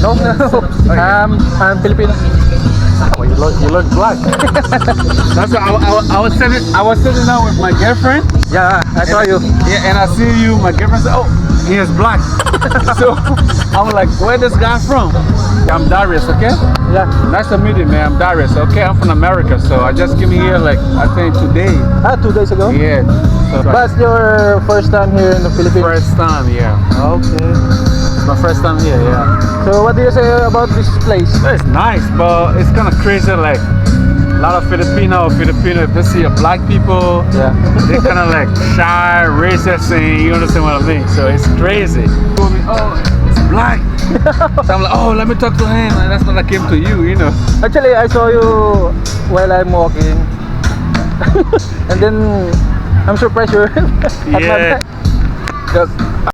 No, no. I'm Filipino. Oh, you look black. That's why I was sitting down with my girlfriend. Yeah, I saw you. Yeah, and I see you. My girlfriend said, "Oh, he is black." So I'm like, "Where this guy from?" I'm Darius. Okay. Yeah. Nice to meet you, man. I'm Darius. Okay, I'm from America, so I just came here like I think today. 2 days ago. Yeah. So But your first time here in the Philippines. first time, yeah. Okay. It's my first time here, yeah. So what do you say about this place? It's nice, but it's kind of crazy. Like a lot of Filipino, if they see a black people, Yeah. they kind of like shy, racist, and you understand what I mean. So it's crazy. Told me, oh, it's black. So I'm like, oh, let me talk to him, and that's when I came to you, you know. Actually, I saw you while I'm walking, and then I'm surprised you're at my Yeah. back. 'Cause